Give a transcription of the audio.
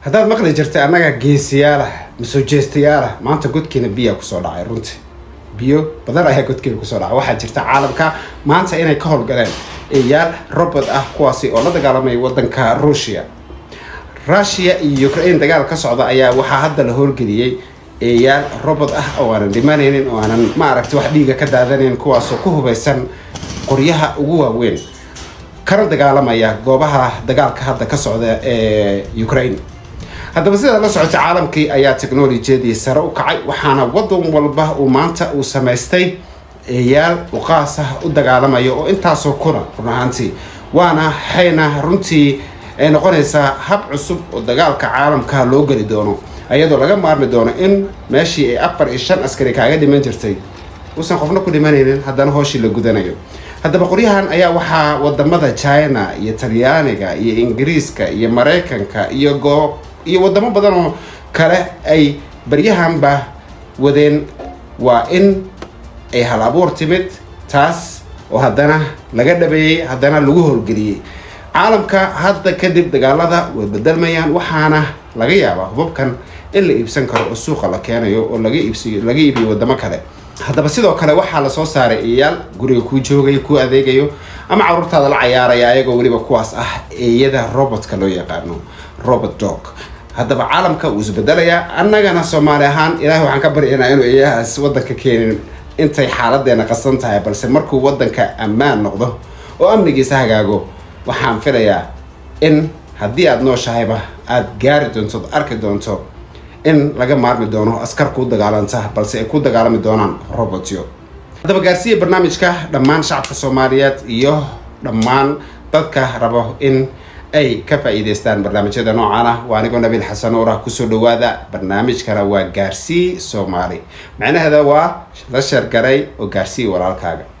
haddaad maqli jirtay annaga geesiyaal ah masoo jeestayaal ah maanta godkeena biyaa kusoo dhacay runtii biyo badan ayaa godkeena kusoo dhacay waxaa jirta caalamka maanta inay ka howlgaleen eeyaal robot ah kuwaasi oo la dagaalamaya wadanka Russia iyo Ukraine dagaal ka socda ayaa waxaa hadda la howlgeliyay eeyaal robot ah oo aan dhimanaynin oo aan ma aragtay wax dhiiga ka daadanayn kuwaas oo ku hubeysan qoryaha ugu waaweyn kana dagaalamaya goobaha dagaalka hadda ka socda ee Ukraine. haddaba sida la socota caalamkii ayaa teknoolojiyadii sare u kacay waxaana wadan walba uu maanta uu sameystay eeyaal u qaas ah u dagaalamaya oo intaasoo kuna runaantii waana hayna runtii ay noqonaysaa hab cusub oo dagaalka caalamka loo gali doono ayadoo laga maarmi doono in meeshii ay 4 iyo 5 askari kaaga dhiman jirtay uusan qofna ku dhimanaynin haddana hooshii la gudanayo. haddaba qoryahan ayaa waxaa wadamada China iyo Talyaaniga iyo Ingiriiska iyo Mareykanka iyo wadamo badan oo kale ay baryahanba wadeen waa in ay hal abuur timid taas oo haddana laga dhabeeyay haddana lagu howlgeliyay caalamka hadda kadib dagaalada way bedelmayaan waxaana laga yaabaa hubabkan in la iibsan karo oo suuqa la keenayo oo laga iibiyo wadamo kale. haddaba sidoo kale waxaa la soo saaray eeyaal guriga ku joogay ku adeegayo ama carruurtaada la ciyaaraya ayagoo waliba kuwaas ah eeyada robotka loo yaqaano robot dog. haddaba caalamka uu isbedelayaa annagana Soomaali ahaan ilaahay waxaan ka baryaynaa inuu eeyahaas wadanka keenin intay xaaladeena qasan tahay balse markuu wadanka ammaan noqdo oo amnigiisa hagaago waxaan filayaa in haddii aad nooshahayba aad gaari doonto arki doonto in laga maarmi doono askar ku dagaalanta balse ay ku dagaalami doonaan robotyo. haddaba gaarsiiya barnaamijka dhammaan shacabka Soomaaliyeed iyo dhammaan dadka rabo in ay ka faa'iideystaan barnaamijyada noocan ah. waa anigo Nabil Xasan oo ku soo dhawaada barnaamijkana waa Gaarsii Soomaali macnaheedu waa la share garay oo gaarsii walaalkaaga.